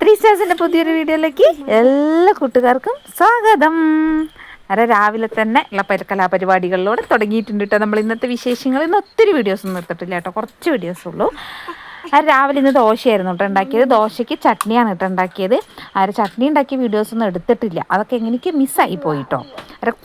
ത്രീസ്റ്റാസിൻ്റെ പുതിയൊരു വീഡിയോയിലേക്ക് എല്ലാ കൂട്ടുകാർക്കും സ്വാഗതം. രാവിലെ തന്നെ ഉള്ള കലാപരിപാടികളിലൂടെ തുടങ്ങിയിട്ടുണ്ട് കേട്ടോ. നമ്മൾ ഇന്നത്തെ വിശേഷങ്ങൾ ഇന്ന് ഒത്തിരി വീഡിയോസൊന്നും എടുത്തിട്ടില്ല കേട്ടോ, കുറച്ച് വീഡിയോസുള്ളൂ. രാവിലെ ഇന്ന് ദോശയായിരുന്നു കേട്ടോ ഉണ്ടാക്കിയത്. ദോശയ്ക്ക് ചട്നിയാണ് കേട്ടോ ഉണ്ടാക്കിയത്. ചട്നി ഉണ്ടാക്കിയ വീഡിയോസൊന്നും എടുത്തിട്ടില്ല, അതൊക്കെ എനിക്ക് മിസ്സായി പോയിട്ടോ.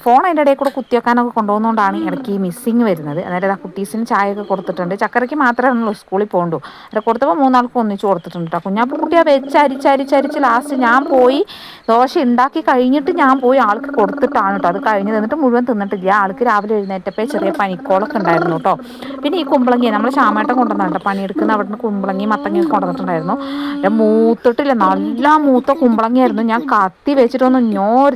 ഫോൺ അതിൻ്റെ ഇടയിൽ കൂടെ കുത്തിവെക്കാനൊക്കെ കൊണ്ടുപോകുന്നതുകൊണ്ടാണ് ഇടയ്ക്ക് ഈ മിസ്സിങ് വരുന്നത്. അന്നേരം ആ കുട്ടീസിന് ചായയൊക്കെ കൊടുത്തിട്ടുണ്ട്. ചക്കരയ്ക്ക് മാത്രമേ സ്കൂളിൽ പോകണ്ടു. അവിടെ കൊടുത്തപ്പോൾ 3 ആൾക്കും ഒന്നിച്ച് കൊടുത്തിട്ടുണ്ട് കേട്ടോ. കുഞ്ഞാപ്പുകുട്ടിയെ വെച്ചരിച്ചരിച്ചരിച്ച് ലാസ്റ്റ് ഞാൻ പോയി ദോശ ഉണ്ടാക്കി കഴിഞ്ഞിട്ട് ഞാൻ പോയി ആൾക്ക് കൊടുത്തിട്ടാണ് കേട്ടോ. അത് കഴിഞ്ഞ് നിന്നിട്ട് മുഴുവൻ തിന്നിട്ടില്ല. ആൾക്ക് രാവിലെ എഴുന്നേറ്റപ്പോൾ ചെറിയ പനിക്കോളൊക്കെ ഉണ്ടായിരുന്നു കേട്ടോ. പിന്നെ ഈ കുമ്പളങ്ങി നമ്മൾ ശാമേട്ടം കൊണ്ടുവന്നിട്ട് പണിയെടുക്കുന്ന അവിടെ നിന്ന് കുമ്പളങ്ങി മത്തങ്ങയൊക്കെ കൊണ്ടുവന്നിട്ടുണ്ടായിരുന്നു. മൂത്തിട്ടില്ല, നല്ല മൂത്ത കുമ്പളങ്ങിയായിരുന്നു. ഞാൻ കത്തി വെച്ചിട്ടൊന്നും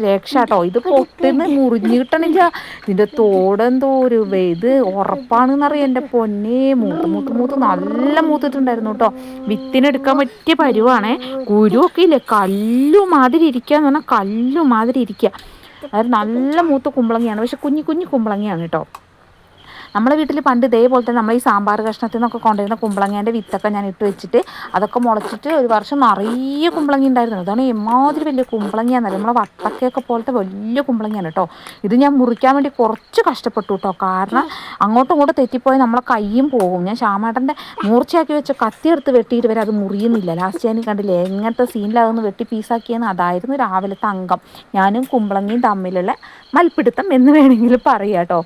രക്ഷ കേട്ടോ. ഇത് പൊട്ടിന്ന് മുറിഞ്ഞിട്ടണില്ല. ഇതിൻ്റെ തോടെന്തോ ഒരു ഇത് ഉറപ്പാണെന്നറിയാം. എൻ്റെ പൊന്നെ, മൂത്ത് നല്ല മൂത്തിട്ടുണ്ടായിരുന്നു കേട്ടോ. വിത്തിനെടുക്കാൻ പറ്റിയ പരുവാണേ. കുരുവൊക്കെ ഇല്ലേ, കല്ലുമാതിരി ഇരിക്കുക എന്ന് പറഞ്ഞാൽ കല്ലുമാതിരി ഇരിക്കുക. അത് നല്ല മൂത്ത കുമ്പളങ്ങിയാണ്, പക്ഷെ കുഞ്ഞു കുമ്പളങ്ങിയാണ് കേട്ടോ. നമ്മളെ വീട്ടിൽ പണ്ട് ഇതേപോലെ തന്നെ നമ്മൾ ഈ സാമ്പാർ കഷ്ണത്തിൽ നിന്നൊക്കെ കൊണ്ടുവരുന്ന കുമ്പളങ്ങേൻ്റെ വിത്തൊക്കെ ഞാൻ ഇട്ട് വെച്ചിട്ട് അതൊക്കെ മുളച്ചിട്ട് ഒരു വർഷം നിറയെ കുമ്പളങ്ങി ഉണ്ടായിരുന്നു. അതാണ് എമ്മാതിരി വലിയ കുമ്പളങ്ങിയാണെന്നല്ല, നമ്മളെ വട്ടക്കയൊക്കെ പോലത്തെ വലിയ കുമ്പളങ്ങിയാണ് കേട്ടോ. ഇത് ഞാൻ മുറിക്കാൻ വേണ്ടി കുറച്ച് കഷ്ടപ്പെട്ടു കേട്ടോ. കാരണം അങ്ങോട്ടും ഇങ്ങോട്ടും തെറ്റിപ്പോയി നമ്മളെ കയ്യും പോകും. ഞാൻ ശ്യാമേട്ടൻ്റെ മൂർച്ചയാക്കി വെച്ച കത്തിയെടുത്ത് വെട്ടിയിട്ട് വരെ അത് മുറിയുന്നില്ല. ലാസ്റ്റ് ഞാൻ കണ്ടില്ലേ എങ്ങനത്തെ സീനിലതൊന്ന് വെട്ടി പീസാക്കിയെന്ന്. അതായിരുന്നു രാവിലത്തെ അംഗം, ഞാനും കുമ്പളങ്ങിയും തമ്മിലുള്ള മൽപ്പിടുത്തം എന്ന് വേണമെങ്കിൽ പറയാം കേട്ടോ.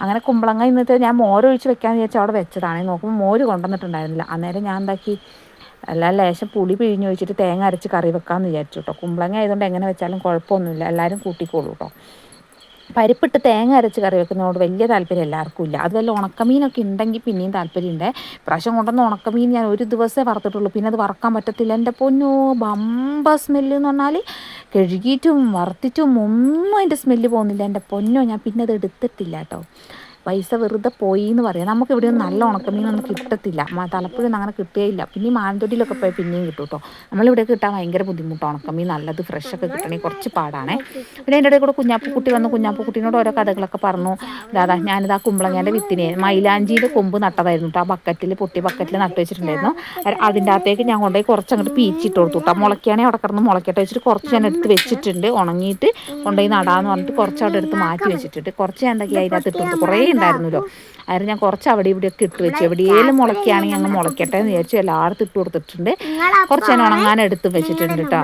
അങ്ങനെ കുമ്പളങ്ങ ഇന്നത്തെ ഞാൻ മോരൊഴിച്ച് വെക്കാമെന്ന് വിചാരിച്ചാൽ അവിടെ വെച്ചതാണ്. നോക്കുമ്പോൾ മോര് കൊണ്ടുവന്നിട്ടുണ്ടായിരുന്നില്ല. അന്നേരം ഞാൻ എന്താക്കി, എല്ലാം ലേശം പുളി പിഴിഞ്ഞ് ഒഴിച്ചിട്ട് തേങ്ങ അരച്ച് കറി വെക്കാമെന്ന് വിചാരിച്ചു കേട്ടോ. കുമ്പളങ്ങ ആയതുകൊണ്ട് എങ്ങനെ വെച്ചാലും കുഴപ്പമൊന്നുമില്ല, എല്ലാവരും കൂട്ടിക്കോളൂ കേട്ടോ. പരിപ്പിട്ട് തേങ്ങ അരച്ച് കറി വെക്കുന്നതോട് വലിയ താല്പര്യം എല്ലാവർക്കും ഇല്ല. അത് വല്ല ഉണക്കമീനൊക്കെ ഉണ്ടെങ്കിൽ പിന്നെയും താല്പര്യമുണ്ട്. പ്രാവശ്യം കൊണ്ടുവന്ന ഉണക്കമീൻ ഞാൻ ഒരു ദിവസമേ വറുത്തിട്ടുള്ളൂ, പിന്നെ അത് വറക്കാൻ പറ്റത്തില്ല. എൻ്റെ പൊന്നോ, ബമ്പ സ്മെല്ല് എന്ന് പറഞ്ഞാൽ കഴുകിയിട്ടും വറുത്തിട്ടും ഒന്നും അതിൻ്റെ സ്മെല്ല് പോകുന്നില്ല. എൻ്റെ പൊന്നോ, ഞാൻ പിന്നെ അത് എടുത്തിട്ടില്ല കേട്ടോ. പൈസ വെറുതെ പോയി എന്ന് പറയാം. നമുക്ക് ഇവിടെയൊന്നും നല്ല ഉണക്കമീനൊന്നും കിട്ടത്തില്ല, തലപ്പുഴയൊന്നും അങ്ങനെ കിട്ടുകയില്ല. പിന്നെ ഈ മാനന്തോട്ടിലൊക്കെ പോയി പിന്നെയും കിട്ടും കേട്ടോ. നമ്മളിവിടെ കിട്ടാൻ ഭയങ്കര ബുദ്ധിമുട്ടാണ്. ഉണക്കമീൻ നല്ലത് ഫ്രഷൊക്കെ കിട്ടണമെങ്കിൽ കുറച്ച് പാടാണേ. പിന്നെ അതിൻ്റെ ഇടയിൽ കൂടെ കുഞ്ഞാപ്പുക്കുട്ടി വന്നു. കുഞ്ഞാപ്പുക്കുട്ടീനോട് ഓരോ കഥകളൊക്കെ പറഞ്ഞു. അതാ ഞാനിതാ കുമ്പളങ്ങേൻ്റെ വിത്തിനെ മൈലാഞ്ചിയുടെ കൊമ്പ് നട്ടതായിരുന്നു കേട്ടോ. ആ ബക്കറ്റിൽ, പൊട്ടിയ ബക്കറ്റിൽ നട്ട് വെച്ചിട്ടുണ്ടായിരുന്നു. അതിൻ്റെ അകത്തേക്ക് ഞാൻ കൊണ്ടുപോയി കുറച്ച് അങ്ങോട്ട് പീച്ചിട്ട് കൊടുത്തു കേട്ടോ. മുളയ്ക്കാണെങ്കിൽ അവിടെ കിടന്ന് മുളയ്ക്കട്ടെ വെച്ചിട്ട് കുറച്ച് ഞാൻ എടുത്ത് വെച്ചിട്ടുണ്ട്. ഉണങ്ങിയിട്ട് കൊണ്ടുപോയി നടാന്ന് പറഞ്ഞിട്ട് കുറച്ച് അവിടെ എടുത്ത് മാറ്റി വെച്ചിട്ടുണ്ട്. കുറച്ച് ഞാൻ എന്താക്കി അതിനകത്ത് ഇട്ട് കൊടുത്തു. കുറേ ഉണ്ടായിരുന്നല്ലോ. അതിന് ഞാൻ കുറച്ച് അവിടെ ഇവിടെയൊക്കെ ഇട്ട് വെച്ചു. എവിടെയെങ്കിലും മുളയ്ക്കുകയാണെങ്കിൽ അങ്ങ് മുളയ്ക്കട്ടെ എന്ന് വിചാരിച്ചു എല്ലായിടത്തും ഇട്ട് കൊടുത്തിട്ടുണ്ട്. കുറച്ച് ഞാൻ ഉണങ്ങാൻ എടുത്ത് വെച്ചിട്ടുണ്ട് കേട്ടോ.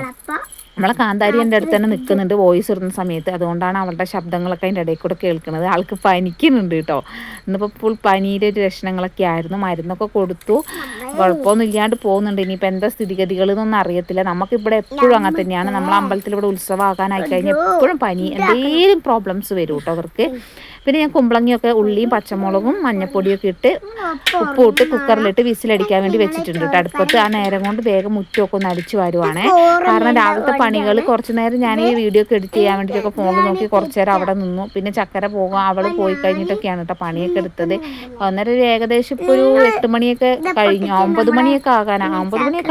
നമ്മളെ കാന്താരി എൻ്റെ അടുത്ത് തന്നെ നിൽക്കുന്നുണ്ട് വോയിസ് ഇടുന്ന സമയത്ത്. അതുകൊണ്ടാണ് അവളുടെ ശബ്ദങ്ങളൊക്കെ അതിൻ്റെ ഇടയിൽ കൂടെ കേൾക്കുന്നത്. ആൾക്ക് പനിക്കുന്നുണ്ട് കേട്ടോ. ഇന്നിപ്പോൾ ഫുൾ പനിയുടെ ഒരു ലക്ഷണങ്ങളൊക്കെ ആയിരുന്നു. മരുന്നൊക്കെ കൊടുത്തു, കുഴപ്പമൊന്നും ഇല്ലാണ്ട് പോകുന്നുണ്ട്. ഇനിയിപ്പോൾ എന്താ സ്ഥിതിഗതികൾ എന്നൊന്നും അറിയത്തില്ല. നമുക്കിവിടെ എപ്പോഴും അങ്ങനെ തന്നെയാണ്. നമ്മളെ അമ്പലത്തിൽ ഇവിടെ ഉത്സവമാകാനായി കഴിഞ്ഞാൽ എപ്പോഴും പനി, എന്തെങ്കിലും പ്രോബ്ലംസ് വരും കേട്ടോ അവർക്ക്. പിന്നെ ഞാൻ കുമ്പളങ്ങിയൊക്കെ ഉള്ളിയും പച്ചമുളകും മഞ്ഞപ്പൊടിയൊക്കെ ഇട്ട് ഉപ്പും ഇട്ട് കുക്കറിലിട്ട് വിസിലടിക്കാൻ വേണ്ടി വെച്ചിട്ടുണ്ട് കേട്ടോ അടുപ്പത്ത്. ആ നേരം കൊണ്ട് വേഗം മുറ്റമൊക്കെ ഒന്ന് അടിച്ചു വരുവാണേ. കാരണം രാവിലത്തെ പണികൾ കുറച്ച് നേരം ഞാൻ ഈ വീഡിയോ ഒക്കെ എഡിറ്റ് ചെയ്യാൻ വേണ്ടിയിട്ടൊക്കെ ഫോണിൽ നോക്കി കുറച്ച് നേരം അവിടെ നിന്നു. പിന്നെ ചക്കര പോകാൻ അവൾ പോയി കഴിഞ്ഞിട്ടൊക്കെയാണ് കേട്ടോ പണിയൊക്കെ എടുത്തത്. അന്നേരം ഒരു ഏകദേശം ഇപ്പോൾ ഒരു 8 മണിയൊക്കെ കഴിഞ്ഞു. 9 മണിയൊക്കെ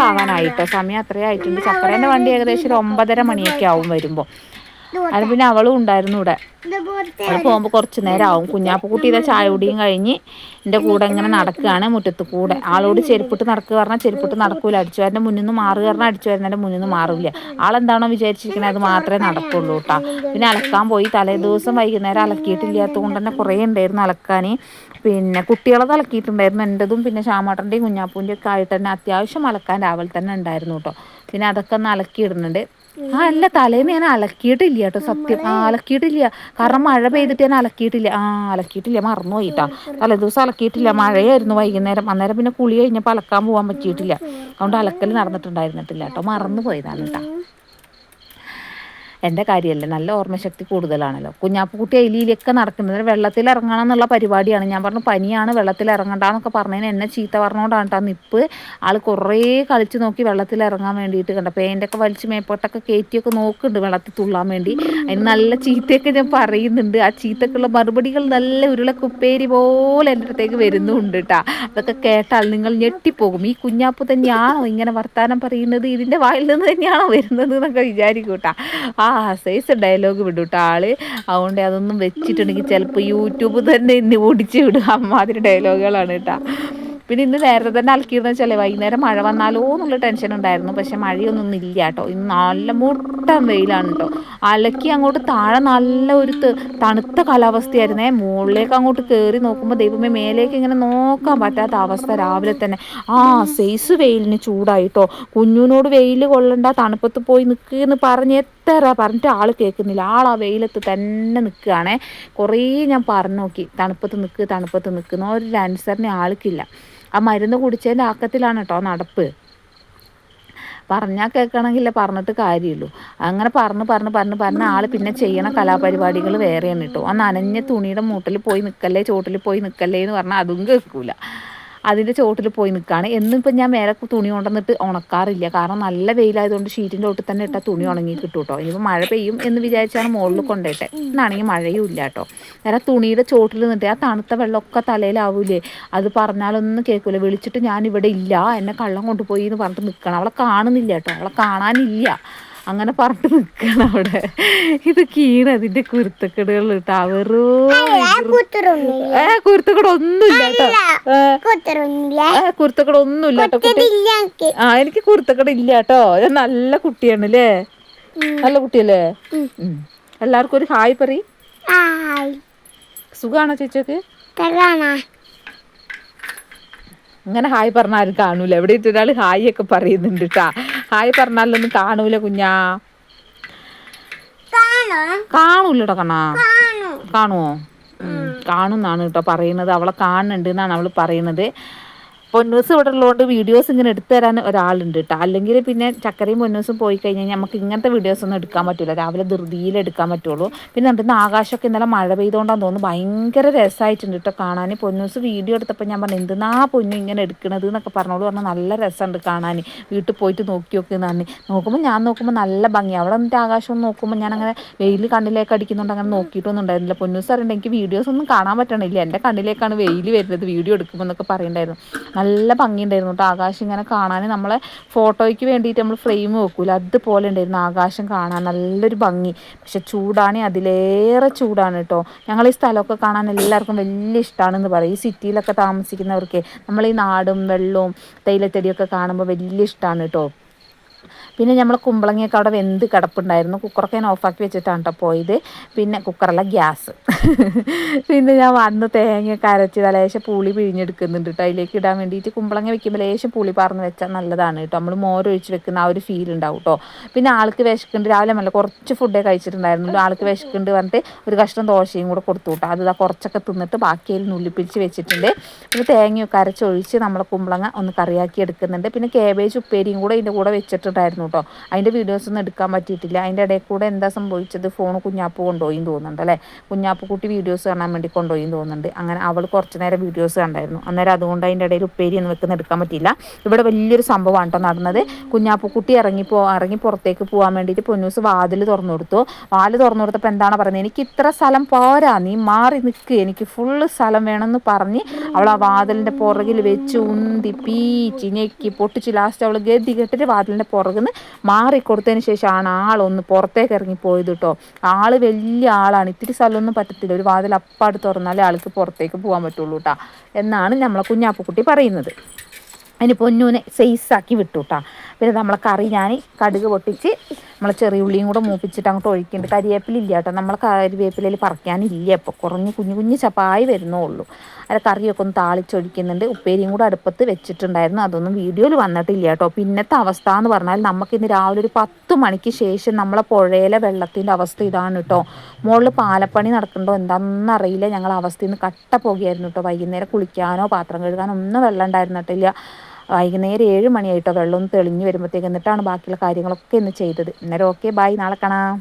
ആകാനായിട്ടോ. സമയം അത്രയും ആയിട്ടുണ്ട്. ചക്കരേൻ്റെ വണ്ടി ഏകദേശം ഒരു 9:30 മണിയൊക്കെ ആവും വരുമ്പോൾ. അത് പിന്നെ അവളും ഉണ്ടായിരുന്നു ഇവിടെ. അവൾ പോകുമ്പോൾ കുറച്ച് നേരം ആവും. കുഞ്ഞാപ്പുക്കുട്ടി ഇതാ ചായ കുടിയും കഴിഞ്ഞ് എൻ്റെ കൂടെ ഇങ്ങനെ നടക്കുകയാണ് മുറ്റത്ത് കൂടെ. ആളോട് ചെരുപ്പിട്ട് നടക്കുക പറഞ്ഞാൽ ചെരുപ്പിട്ട് നടക്കൂല. അടിച്ചുവാരൻ്റെ മുന്നിൽ നിന്ന് മാറുക പറഞ്ഞാൽ അടിച്ചുവാരൻ്റെ മുന്നിൽ നിന്ന് മാറില്ല. ആളെന്താണോ വിചാരിച്ചിരിക്കുന്നത് അത് മാത്രമേ നടക്കുള്ളൂ കേട്ടോ. പിന്നെ അലക്കാൻ പോയി. തലേ ദിവസം വൈകുന്നേരം അലക്കിയിട്ടില്ലാത്തത് കൊണ്ട് തന്നെ കുറേ ഉണ്ടായിരുന്നു അലക്കാൻ. പിന്നെ കുട്ടികളത് അലക്കിയിട്ടുണ്ടായിരുന്നു, എൻ്റെതും പിന്നെ ശ്യാമേട്ടൻ്റെയും കുഞ്ഞാപ്പൂൻ്റെയും ഒക്കെ ആയിട്ട് തന്നെ അത്യാവശ്യം അലക്കാൻ രാവിലെ തന്നെ ഉണ്ടായിരുന്നു കേട്ടോ. പിന്നെ അതൊക്കെ ഒന്ന് അലക്കിയിടുന്നുണ്ട്. അല്ല, തലേന്ന് ഞാൻ അലക്കിയിട്ടില്ല കേട്ടോ, സത്യം. അലക്കിയിട്ടില്ല, കാരണം മഴ പെയ്തിട്ട് ഞാൻ അലക്കിയിട്ടില്ല, മറന്നുപോയിട്ടാ. തലേ ദിവസം അലക്കിയിട്ടില്ല, മഴയായിരുന്നു വൈകുന്നേരം. അന്നേരം പിന്നെ കുളി കഴിഞ്ഞപ്പോൾ അലക്കാൻ പോകാൻ പറ്റിയിട്ടില്ല. അതുകൊണ്ട് അലക്കൽ നടന്നിട്ടുണ്ടായിരുന്നിട്ടില്ല കേട്ടോ, മറന്നു പോയതാണ് കേട്ടോ. എൻ്റെ കാര്യമല്ലേ, നല്ല ഓർമ്മശക്തി കൂടുതലാണല്ലോ. കുഞ്ഞാപ്പുക്കുട്ടി എലിയിലൊക്കെ നടക്കുന്നത് വെള്ളത്തിൽ ഇറങ്ങണം എന്നുള്ള പരിപാടിയാണ്. ഞാൻ പറഞ്ഞു പനിയാണ്, വെള്ളത്തിൽ ഇറങ്ങണ്ടെന്നൊക്കെ പറഞ്ഞതിന് എന്നെ ചീത്ത പറഞ്ഞുകൊണ്ടാണ് കേട്ടോ നിപ്പ്. ആൾ കുറേ കളിച്ച് നോക്കി വെള്ളത്തിൽ ഇറങ്ങാൻ വേണ്ടിയിട്ട് കണ്ട പേൻ്റൊക്കെ വലിച്ച് മേപ്പോട്ടൊക്കെ കയറ്റിയൊക്കെ നോക്കുന്നുണ്ട് വെള്ളത്തിൽ തുള്ളാൻ വേണ്ടി. അതിന് നല്ല ചീത്തയൊക്കെ ഞാൻ പറയുന്നുണ്ട്. ആ ചീത്തക്കുള്ള മറുപടികൾ നല്ല ഉരുളക്കുപ്പേരി പോലെ എൻ്റെ അടുത്തേക്ക് വരുന്നുണ്ട് കേട്ടോ. അതൊക്കെ കേട്ടാൽ നിങ്ങൾ ഞെട്ടിപ്പോകും. ഈ കുഞ്ഞാപ്പു തന്നെയാണോ ഇങ്ങനെ വർത്താനം പറയുന്നത്, ഇതിൻ്റെ വായിൽ നിന്ന് തന്നെയാണോ വരുന്നത് എന്നൊക്കെ വിചാരിക്കും കേട്ടോ. സൈസ് ഡയലോഗ് വിടും കേട്ടോ ആള്. അതുകൊണ്ട് അതൊന്നും വെച്ചിട്ടുണ്ടെങ്കിൽ ചിലപ്പോൾ യൂട്യൂബ് തന്നെ ഇന്ന് ഓടിച്ച് വിടും. അമ്മാതിരി ഡയലോഗുകളാണ് കേട്ടോ. പിന്നെ ഇന്ന് നേരത്തെ തന്നെ അലക്കിയെന്ന് വെച്ചാൽ വൈകുന്നേരം മഴ വന്നാലോ എന്നുള്ള ടെൻഷൻ ഉണ്ടായിരുന്നു. പക്ഷെ മഴയൊന്നും ഇല്ല കേട്ടോ. ഇന്ന് നല്ല മുട്ടൻ വെയിലാണ് കേട്ടോ. അലക്കി അങ്ങോട്ട് താഴെ നല്ല ഒരു തണുത്ത കാലാവസ്ഥയായിരുന്നേ. മുകളിലേക്ക് അങ്ങോട്ട് കയറി നോക്കുമ്പോൾ ദൈവമേ മേലേക്ക് ഇങ്ങനെ നോക്കാൻ പറ്റാത്ത അവസ്ഥ രാവിലെ തന്നെ. സൈസ് വെയിലിന് ചൂടായിട്ടോ. കുഞ്ഞുനോട് വെയിൽ കൊള്ളണ്ട, തണുപ്പത്ത് പോയി നിൽക്കുകയെന്ന് പറഞ്ഞ് എത്ര പറഞ്ഞിട്ട് ആൾ കേൾക്കുന്നില്ല. ആ വെയിലത്ത് തന്നെ നിൽക്കുകയാണേ. കുറേ ഞാൻ പറഞ്ഞു നോക്കി, തണുപ്പത്ത് നിൽക്കുന്ന ഒരു അനുസരണ ആൾക്കില്ല. ആ മരുന്ന് കുടിച്ചതിൻ്റെ ആക്കത്തിലാണ് കേട്ടോ നടപ്പ്. പറഞ്ഞാൽ കേൾക്കണമെങ്കിലേ പറഞ്ഞിട്ട് കാര്യമുള്ളൂ. അങ്ങനെ പറഞ്ഞ് ആൾ പിന്നെ ചെയ്യണ കലാപരിപാടികൾ വേറെയാണ് കേട്ടോ. ആ നനഞ്ഞ തുണിയുടെ മൂട്ടിൽ പോയി നിൽക്കല്ലേ, ചോട്ടിൽ പോയി നിൽക്കല്ലേ എന്ന് പറഞ്ഞാൽ അതും കേൾക്കൂല. അതിൻ്റെ ചോട്ടിൽ പോയി നിൽക്കുകയാണ്. എന്നിപ്പം ഞാൻ മേലെ തുണി കൊണ്ടുവന്നിട്ട് ഉണക്കാറില്ല. കാരണം നല്ല വെയിലായതുകൊണ്ട് ഷീറ്റിൻ്റെ ചോട്ടിൽ തന്നെ ഇട്ടാൽ തുണി ഉണങ്ങി കിട്ടും കേട്ടോ. ഇനിയിപ്പോൾ മഴ പെയ്യും എന്ന് വിചാരിച്ചാണ് മുകളിൽ കൊണ്ടുപോയിട്ടെ. എന്നാണെങ്കിൽ മഴയും ഇല്ല കേട്ടോ. നേരെ തുണിയുടെ ചോട്ടിൽ നിന്നിട്ട് ആ തണുത്ത വെള്ളമൊക്കെ തലയിലാവൂലേ. അത് പറഞ്ഞാലൊന്നും കേൾക്കില്ല. വിളിച്ചിട്ട് ഞാനിവിടെ ഇല്ല, എന്നെ കള്ളം കൊണ്ടുപോയി എന്ന് പറഞ്ഞിട്ട് നിൽക്കണം. അവളെ കാണുന്നില്ല കേട്ടോ, അവളെ കാണാനില്ല. അങ്ങനെ പറഞ്ഞിട്ട് നിൽക്കണം അവിടെ. ഇതൊക്കെയാണ് അതിൻ്റെ കുരുത്തക്കേടുകൾ കേട്ടോ. കുരുത്തക്കേട് ഒന്നുമില്ല കേട്ടോ. കുരുത്തക്കേട് ഒന്നുമില്ല കേട്ടോ. എനിക്ക് കുരുത്തക്കേട് ഇല്ല കേട്ടോ. നല്ല കുട്ടിയാണ് അല്ലേ, നല്ല കുട്ടിയല്ലേ. എല്ലാവർക്കും ഒരു ഹായ് പറ. സുഖാണോ ചേച്ചിക്ക്? ഇങ്ങനെ ഹായ് പറഞ്ഞാൽ ആരും കാണൂല. എവിടെ ഒരാൾ ഹായ് ഒക്കെ പറയുന്നുണ്ട് കേട്ടാ. ഹായ് പറഞ്ഞാലൊന്നും കാണൂല കുഞ്ഞാ. കാണൂലട്ടോ കണ്ണാ. കാണുമോ? കാണുന്നാണ് കേട്ടോ പറയുന്നത്. അവളെ കാണുന്നുണ്ട് എന്നാണ് അവൾ പറയുന്നത്. പൊന്നൂസ് ഇവിടെ ഉള്ളതുകൊണ്ട് വീഡിയോസ് ഇങ്ങനെ എടുത്തു തരാൻ ഒരാളുണ്ട് കേട്ടോ. അല്ലെങ്കിൽ പിന്നെ ചക്കരയും പൊന്നൂസും പോയി കഴിഞ്ഞാൽ നമുക്ക് ഇങ്ങനത്തെ വീഡിയോസ് ഒന്നും എടുക്കാൻ പറ്റില്ല. രാവിലെ ധൃതിയിൽ എടുക്കാൻ പറ്റുള്ളൂ. പിന്നെ എന്തെന്ന് ആകാശമൊക്കെ ഇന്നലെ മഴ പെയ്തുകൊണ്ടാന്ന് തോന്നുന്നു ഭയങ്കര രസമായിട്ടുണ്ട് കേട്ടോ കാണാൻ. പൊന്നൂസ് വീഡിയോ എടുത്തപ്പോൾ ഞാൻ പറഞ്ഞു എന്തെന്നാ പൊന്നു ഇങ്ങനെ എടുക്കണത് എന്നൊക്കെ പറഞ്ഞോളൂ. പറഞ്ഞാൽ നല്ല രസമുണ്ട് കാണാൻ, വീട്ടിൽ പോയിട്ട് നോക്കി നോക്കുന്നതാണ്. നോക്കുമ്പോൾ നല്ല ഭംഗി. അവിടെ വന്നിട്ട് ആകാശം നോക്കുമ്പോൾ ഞാൻ അങ്ങനെ വെയിൽ കണ്ണിലേക്ക് അടിക്കുന്നുണ്ട് അങ്ങനെ നോക്കിയിട്ടൊന്നും ഉണ്ടായിരുന്നില്ല. പൊന്നൂസ് അറിയണ്ട എനിക്ക് വീഡിയോസ് ഒന്നും കാണാൻ പറ്റണില്ല, എൻ്റെ കണ്ണിലേക്കാണ് വെയിൽ വരുന്നത് വീഡിയോ എടുക്കുമ്പോൾ എന്നൊക്കെ പറയുന്നുണ്ടായിരുന്നു. നല്ല ഭംഗിയുണ്ടായിരുന്നു കേട്ടോ ആകാശം ഇങ്ങനെ കാണാൻ. നമ്മളെ ഫോട്ടോയ്ക്ക് വേണ്ടിയിട്ട് നമ്മൾ ഫ്രെയിം വെക്കൂല, അതുപോലെ ഉണ്ടായിരുന്നു ആകാശം കാണാൻ നല്ലൊരു ഭംഗി. പക്ഷെ ചൂടാണ്, അതിലേറെ ചൂടാണ് കേട്ടോ. ഞങ്ങൾ ഈ സ്ഥലമൊക്കെ കാണാൻ എല്ലാവർക്കും വലിയ ഇഷ്ടമാണെന്ന് പറയും. ഈ സിറ്റിയിലൊക്കെ താമസിക്കുന്നവർക്ക് നമ്മൾ ഈ നാടും വെള്ളവും തേയിലത്തെടിയൊക്കെ കാണുമ്പോൾ വലിയ ഇഷ്ടമാണ് കേട്ടോ. പിന്നെ നമ്മൾ കുമ്പളങ്ങിയൊക്കെ അവിടെ വെന്ത് കിടപ്പുണ്ടായിരുന്നു. കുക്കറൊക്കെ ഞാൻ ഓഫാക്കി വെച്ചിട്ടാണ് കേട്ടോ പോയത്. പിന്നെ കുക്കറല്ല, ഗ്യാസ്. പിന്നെ ഞാൻ വന്ന് തേങ്ങയൊക്കെ അരച്ച് ലേശം പുളി പിഴിഞ്ഞെടുക്കുന്നുണ്ട് കേട്ടോ. അതിലേക്ക് ഇടാൻ വേണ്ടിയിട്ട് കുമ്പളങ്ങ വെക്കുമ്പോൾ ലേശം പുളി പറന്ന് വെച്ചാൽ നല്ലതാണ് കേട്ടോ. നമ്മൾ മോരൊഴിച്ച് വെക്കുന്ന ആ ഒരു ഫീൽ ഉണ്ടാവും കേട്ടോ. പിന്നെ ആൾക്ക് വിശക്കുന്നുണ്ട്, രാവിലെ നല്ല കുറച്ച് ഫുഡേ കഴിച്ചിട്ടുണ്ടായിരുന്നുള്ളൂ. ആൾക്ക് വിശക്കുന്നുണ്ട് പറഞ്ഞിട്ട് ഒരു കഷ്ണം ദോശയും കൂടെ കൊടുത്തു കേട്ടോ. അത് കുറച്ചൊക്കെ തിന്നിട്ട് ബാക്കിയിൽ നുള്ളിപ്പിടിച്ച് വെച്ചിട്ടുണ്ട്. പിന്നെ തേങ്ങയൊക്കെ അരച്ചൊഴിച്ച് നമ്മൾ കുമ്പളങ്ങ ഒന്ന് കറിയാക്കി എടുക്കുന്നുണ്ട്. പിന്നെ കേബേജ് ഉപ്പേരിയും കൂടെ ഇതിൻ്റെ കൂടെ വെച്ചിട്ടുണ്ടായിരുന്നു കേട്ടോ. അതിൻ്റെ വീഡിയോസൊന്നും എടുക്കാൻ പറ്റിയിട്ടില്ല. അതിൻ്റെ ഇടയിൽ കൂടെ എന്താ സംഭവിച്ചത്, ഫോൺ കുഞ്ഞാപ്പ് കൊണ്ടുപോയി തോന്നുന്നുണ്ട് അല്ലേ. കുഞ്ഞാപ്പ് കുട്ടി വീഡിയോസ് കാണാൻ വേണ്ടി കൊണ്ടുപോയി തോന്നുന്നുണ്ട്. അങ്ങനെ അവൾ കുറച്ച് നേരം വീഡിയോസ് കണ്ടായിരുന്നു. അന്നേരം അതുകൊണ്ട് അതിൻ്റെ ഇടയിൽ ഉപ്പേരി ഒന്നും വെക്കുന്ന എടുക്കാൻ പറ്റിയില്ല. ഇവിടെ വലിയൊരു സംഭവമാണ് കേട്ടോ നടന്നത്. കുഞ്ഞാപ്പ് കുട്ടി ഇറങ്ങി പുറത്തേക്ക് പോകാൻ വേണ്ടിയിട്ട് പൊന്നൂസ് വാതിൽ തുറന്നു കൊടുത്തു. തുറന്നപ്പോൾ എന്താണ് പറയുന്നത്, എനിക്ക് ഇത്ര സ്ഥലം പോരാ, നീ മാറി നിൽക്ക്, എനിക്ക് ഫുള്ള് സ്ഥലം വേണമെന്ന് പറഞ്ഞ് അവൾ ആ വാതിലിൻ്റെ പുറകിൽ വെച്ച് ഉന്തി പീച്ചി ഞെക്കി പൊട്ടിച്ച് ലാസ്റ്റ് അവൾ ഗതി കെട്ടിട്ട് വാതിലിൻ്റെ പുറകിൽ നിന്ന് മാറിക്കൊടുത്തതിന് ശേഷമാണ് ആളൊന്ന് പുറത്തേക്ക് ഇറങ്ങിപ്പോയത് കേട്ടോ. ആൾ വലിയ ആളാണ്, ഇത്തിരി സ്ഥലമൊന്നും പറ്റത്തില്ല. ഒരു വാതിൽ അപ്പാട് തുറന്നാലേ ആൾക്ക് പുറത്തേക്ക് പോകാൻ പറ്റുള്ളൂ കേട്ടോ എന്നാണ് നമ്മളെ കുഞ്ഞാപ്പുക്കുട്ടി പറയുന്നത്. അതിന് പൊന്നൂനെ സൈസാക്കി വിട്ടു കേട്ടോ. പിന്നെ നമ്മളെ കറി ഞാൻ കടുക് പൊട്ടിച്ച് നമ്മൾ ചെറിയ ഉള്ളിയും കൂടെ മൂപ്പിച്ചിട്ട് അങ്ങോട്ട് ഒഴിക്കുന്നുണ്ട്. കരിവേപ്പിലില്ല കേട്ടോ, നമ്മളെ കരിവേപ്പിലയിൽ പറിക്കാനില്ല. ഇപ്പോൾ കുറഞ്ഞ് കുഞ്ഞു ചപ്പായി വരുന്നേ ഉള്ളൂ. അത് കറിയൊക്കെ ഒന്ന് താളിച്ചൊഴിക്കുന്നുണ്ട്. ഉപ്പേരിയും കൂടെ അടുപ്പത്ത് വെച്ചിട്ടുണ്ടായിരുന്നു, അതൊന്നും വീഡിയോയിൽ വന്നിട്ടില്ല കേട്ടോ. പിന്നത്തെ അവസ്ഥ എന്ന് പറഞ്ഞാൽ നമുക്കിന്ന് രാവിലെ ഒരു 10 മണിക്ക് ശേഷം നമ്മളെ പുഴയിലെ വെള്ളത്തിൻ്റെ അവസ്ഥ ഇതാണ് കേട്ടോ. മുകളിൽ പാലപ്പണി നടക്കുന്നുണ്ടോ എന്താണെന്നറിയില്ല. ഞങ്ങൾ അവസ്ഥയിൽ നിന്ന് കട്ട പോകുകയായിരുന്നു കേട്ടോ. വൈകുന്നേരം കുളിക്കാനോ പാത്രം കഴുകാനോ ഒന്നും വെള്ളം ഉണ്ടായിരുന്നിട്ടില്ല. വൈകുന്നേരം 7 മണിയായിട്ടോ വെള്ളം ഒന്ന് തെളിഞ്ഞ് വരുമ്പോഴത്തേക്ക്. എന്നിട്ടാണ് ബാക്കിയുള്ള കാര്യങ്ങളൊക്കെ ഇന്ന് ചെയ്തത്. അന്നേരം ഓക്കെ, ബൈ, നാളെ കാണാം.